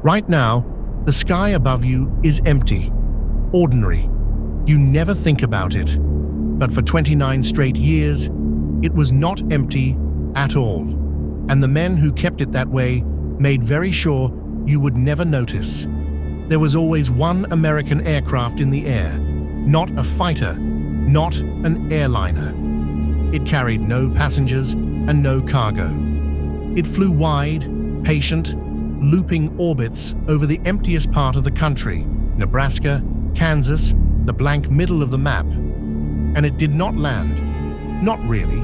Right now, the sky above you is empty, ordinary. You never think about it. But for 29 straight years, it was not empty at all. And the men who kept it that way made very sure you would never notice. There was always one American aircraft in the air, not a fighter, not an airliner. It carried no passengers and no cargo. It flew wide, patient, looping orbits over the emptiest part of the country, Nebraska, Kansas, the blank middle of the map. And it did not land. Not really.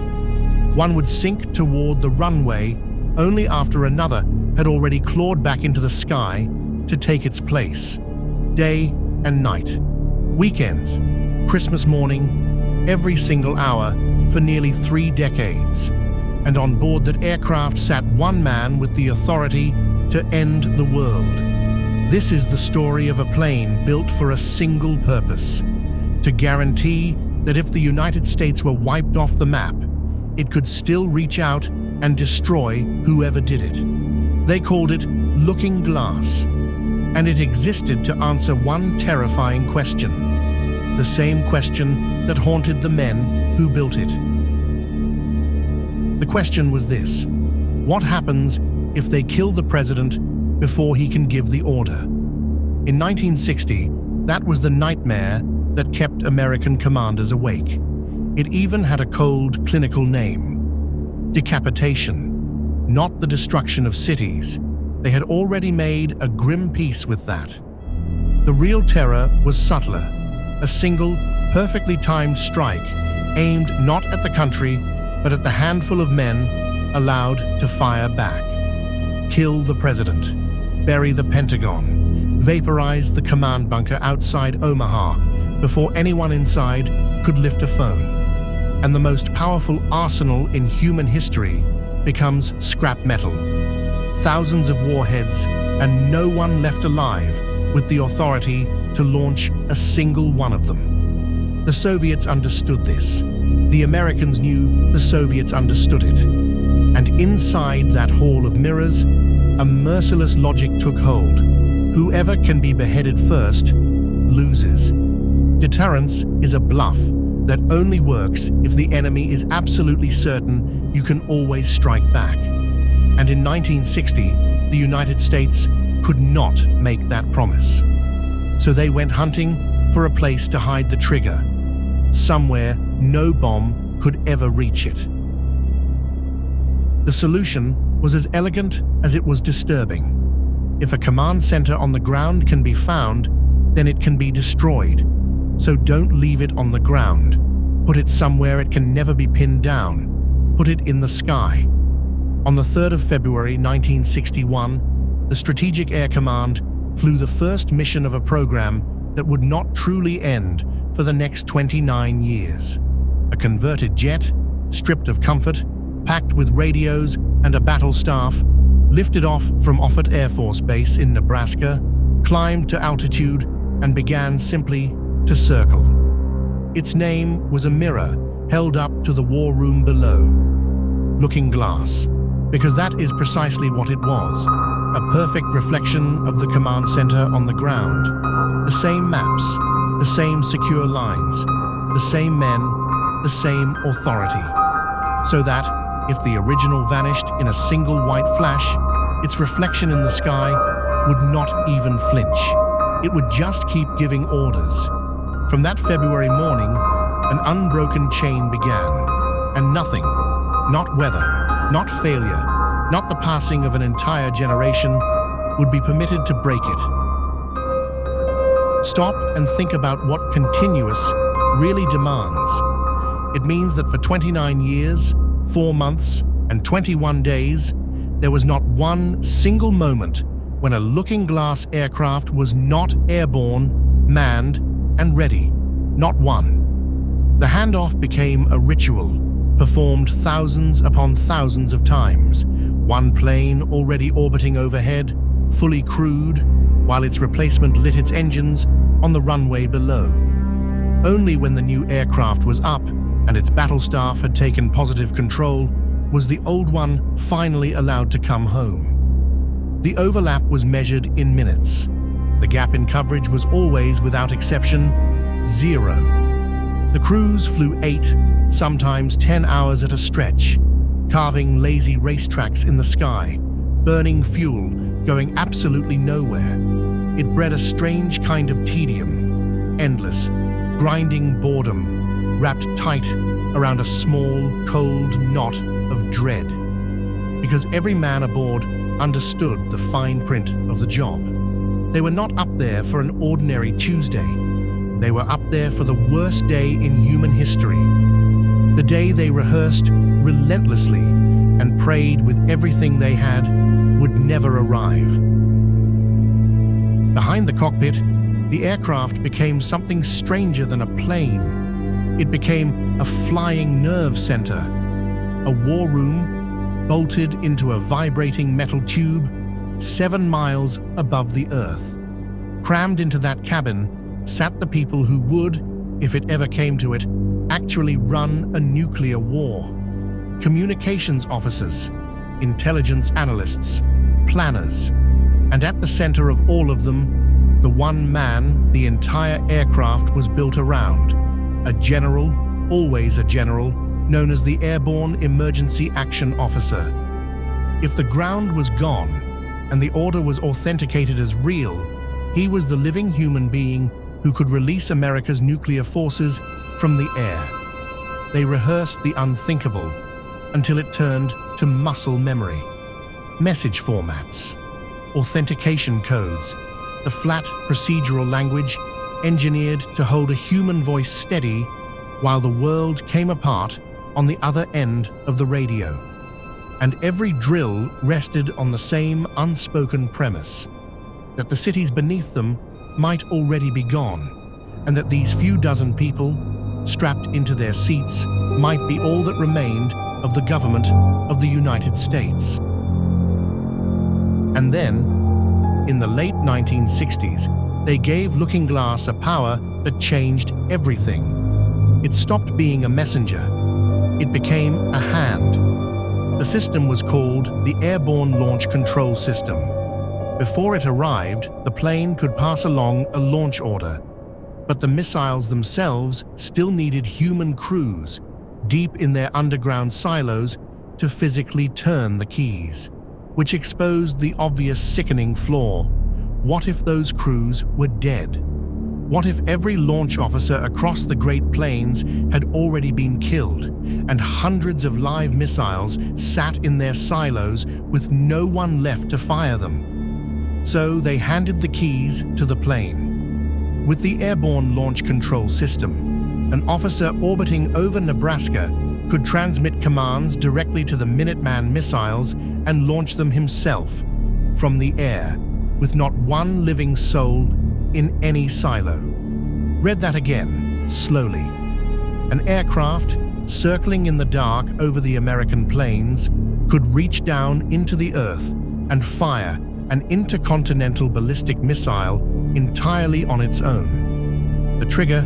One would sink toward the runway only after another had already clawed back into the sky to take its place. Day and night, weekends, Christmas morning, every single hour for nearly 3 decades. And on board that aircraft sat one man with the authority to end the world. This is the story of a plane built for a single purpose: to guarantee that if the United States were wiped off the map, it could still reach out and destroy whoever did it. They called it Looking Glass, and it existed to answer one terrifying question, the same question that haunted the men who built it. The question was this: what happens if they kill the president before he can give the order? In 1960, that was the nightmare that kept American commanders awake. It even had a cold, clinical name: decapitation. Not the destruction of cities. They had already made a grim peace with that. The real terror was subtler: a single, perfectly timed strike aimed not at the country, but at the handful of men allowed to fire back. Kill the president, bury the Pentagon, vaporize the command bunker outside Omaha before anyone inside could lift a phone. And the most powerful arsenal in human history becomes scrap metal. Thousands of warheads and no one left alive with the authority to launch a single one of them. The Soviets understood this. The Americans knew the Soviets understood it. And inside that hall of mirrors, a merciless logic took hold. Whoever can be beheaded first loses. Deterrence is a bluff that only works if the enemy is absolutely certain you can always strike back. And in 1960, the United States could not make that promise. So they went hunting for a place to hide the trigger, somewhere no bomb could ever reach it. The solution was as elegant as it was disturbing. If a command center on the ground can be found, then it can be destroyed. So don't leave it on the ground. Put it somewhere it can never be pinned down. Put it in the sky. On the 3rd of February 1961, the Strategic Air Command flew the first mission of a program that would not truly end for the next 29 years. A converted jet, stripped of comfort, packed with radios and a battle staff, lifted off from Offutt Air Force Base in Nebraska, climbed to altitude, and began simply to circle. Its name was a mirror held up to the war room below. Looking Glass, because that is precisely what it was, a perfect reflection of the command center on the ground. The same maps, the same secure lines, the same men, the same authority. So that, if the original vanished in a single white flash, its reflection in the sky would not even flinch. It would just keep giving orders. From that February morning, an unbroken chain began, and nothing, not weather, not failure, not the passing of an entire generation, would be permitted to break it. Stop and think about what continuous really demands. It means that for 29 years, 4 months, and 21 days, there was not one single moment when a Looking Glass aircraft was not airborne, manned, and ready. Not one. The handoff became a ritual, performed thousands upon thousands of times, one plane already orbiting overhead, fully crewed, while its replacement lit its engines on the runway below. Only when the new aircraft was up and its battle staff had taken positive control was the old one finally allowed to come home. The overlap was measured in minutes. The gap in coverage was always, without exception, 0. The crews flew 8, sometimes 10 hours at a stretch, carving lazy racetracks in the sky, burning fuel, going absolutely nowhere. It bred a strange kind of tedium, endless, grinding boredom, wrapped tight around a small, cold knot of dread. Because every man aboard understood the fine print of the job. They were not up there for an ordinary Tuesday. They were up there for the worst day in human history. The day they rehearsed relentlessly and prayed with everything they had would never arrive. Behind the cockpit, the aircraft became something stranger than a plane. It became a flying nerve center, a war room bolted into a vibrating metal tube 7 miles above the Earth. Crammed into that cabin sat the people who would, if it ever came to it, actually run a nuclear war. Communications officers, intelligence analysts, planners, and at the center of all of them, the one man the entire aircraft was built around, a general, always a general, known as the Airborne Emergency Action Officer. If the ground was gone and the order was authenticated as real, he was the living human being who could release America's nuclear forces from the air. They rehearsed the unthinkable until it turned to muscle memory. Message formats, authentication codes, the flat procedural language engineered to hold a human voice steady while the world came apart on the other end of the radio. And every drill rested on the same unspoken premise, that the cities beneath them might already be gone, and that these few dozen people, strapped into their seats, might be all that remained of the government of the United States. And then, in the late 1960s, they gave Looking Glass a power that changed everything. It stopped being a messenger. It became a hand. The system was called the Airborne Launch Control System. Before it arrived, the plane could pass along a launch order, but the missiles themselves still needed human crews, deep in their underground silos, to physically turn the keys, which exposed the obvious sickening flaw. What if those crews were dead? What if every launch officer across the Great Plains had already been killed, and hundreds of live missiles sat in their silos with no one left to fire them? So they handed the keys to the plane. With the Airborne Launch Control System, an officer orbiting over Nebraska could transmit commands directly to the Minuteman missiles and launch them himself from the air, with not one living soul in any silo. Read that again, slowly. An aircraft circling in the dark over the American plains could reach down into the earth and fire an intercontinental ballistic missile entirely on its own. The trigger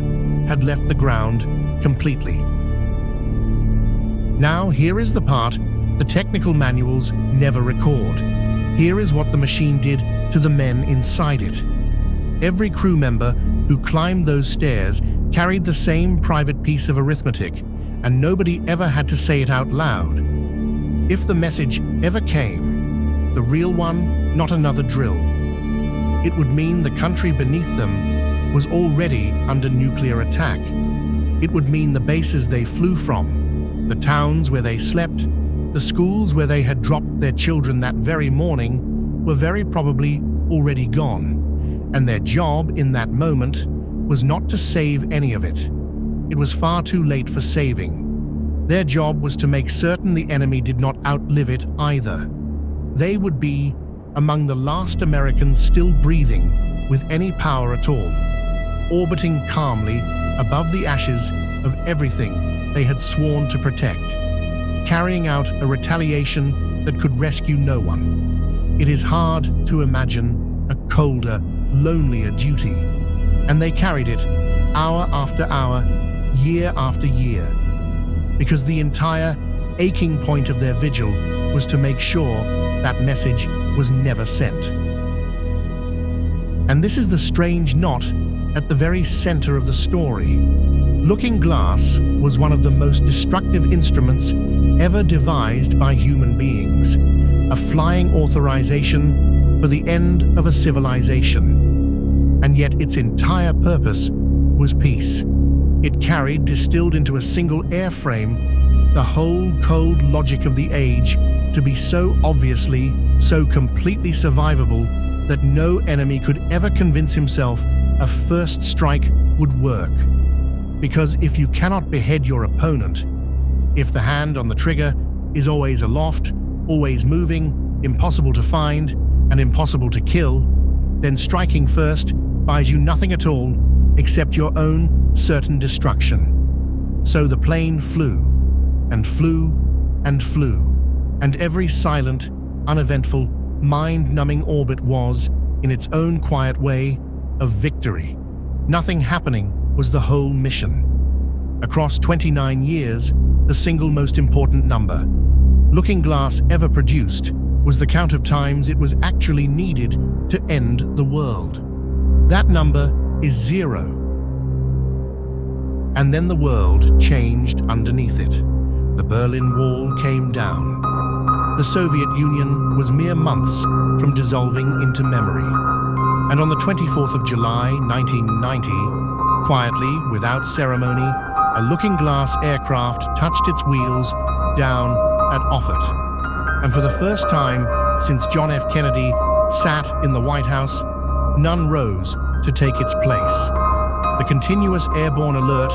had left the ground completely. Now here is the part the technical manuals never record. Here is what the machine did to the men inside it. Every crew member who climbed those stairs carried the same private piece of arithmetic, and nobody ever had to say it out loud. If the message ever came, the real one, not another drill, it would mean the country beneath them was already under nuclear attack. It would mean the bases they flew from, the towns where they slept, the schools where they had dropped their children that very morning were very probably already gone, and their job in that moment was not to save any of it. It was far too late for saving. Their job was to make certain the enemy did not outlive it either. They would be among the last Americans still breathing with any power at all, orbiting calmly above the ashes of everything they had sworn to protect, carrying out a retaliation that could rescue no one. It is hard to imagine a colder, lonelier duty, and they carried it hour after hour, year after year, because the entire aching point of their vigil was to make sure that message was never sent. And this is the strange knot at the very center of the story. Looking Glass was one of the most destructive instruments ever devised by human beings, a flying authorization for the end of a civilization. And yet its entire purpose was peace. It carried, distilled into a single airframe, the whole cold logic of the age to be so obviously, so completely survivable that no enemy could ever convince himself a first strike would work. Because if you cannot behead your opponent, if the hand on the trigger is always aloft, always moving, impossible to find, and impossible to kill, then striking first buys you nothing at all except your own certain destruction. So the plane flew, and flew, and flew, and every silent, uneventful, mind-numbing orbit was, in its own quiet way, a victory. Nothing happening was the whole mission. Across 29 years, the single most important number Looking Glass ever produced was the count of times it was actually needed to end the world. That number is 0. And then the world changed underneath it. The Berlin Wall came down. The Soviet Union was mere months from dissolving into memory. And on the 24th of July, 1990, quietly, without ceremony, a Looking Glass aircraft touched its wheels down at Offutt. And for the first time since John F. Kennedy sat in the White House, none rose to take its place. The continuous airborne alert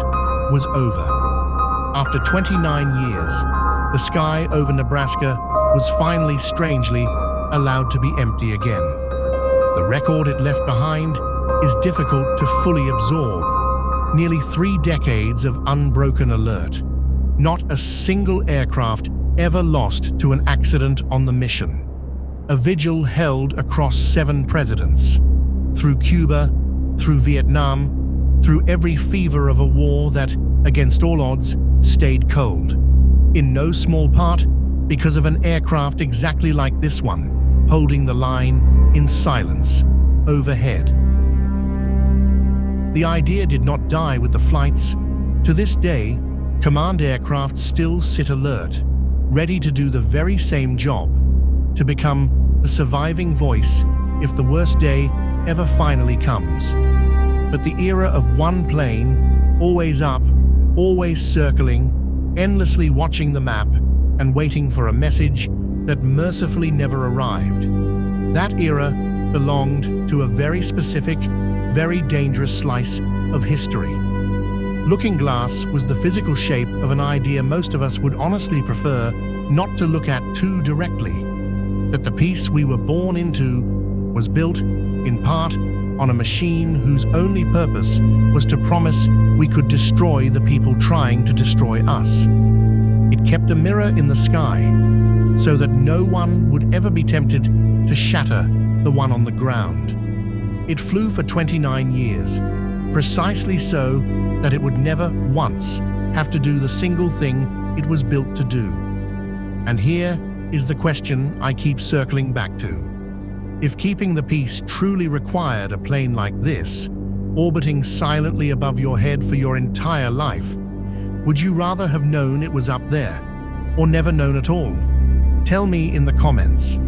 was over. After 29 years, the sky over Nebraska was finally, strangely, allowed to be empty again. The record it left behind is difficult to fully absorb. Nearly 3 decades of unbroken alert. Not a single aircraft ever lost to an accident on the mission. A vigil held across 7 presidents. Through Cuba, through Vietnam, through every fever of a war that, against all odds, stayed cold. In no small part because of an aircraft exactly like this one, holding the line in silence overhead. The idea did not die with the flights. To this day, command aircraft still sit alert, ready to do the very same job, to become the surviving voice if the worst day ever finally comes. But the era of one plane, always up, always circling, endlessly watching the map and waiting for a message that mercifully never arrived. That era belonged to a very specific, very dangerous slice of history. Looking Glass was the physical shape of an idea most of us would honestly prefer not to look at too directly. That the piece we were born into was built, in part, on a machine whose only purpose was to promise we could destroy the people trying to destroy us. It kept a mirror in the sky, so that no one would ever be tempted to shatter the one on the ground. It flew for 29 years, precisely so that it would never once have to do the single thing it was built to do. And here is the question I keep circling back to. If keeping the peace truly required a plane like this, orbiting silently above your head for your entire life, would you rather have known it was up there, or never known at all? Tell me in the comments.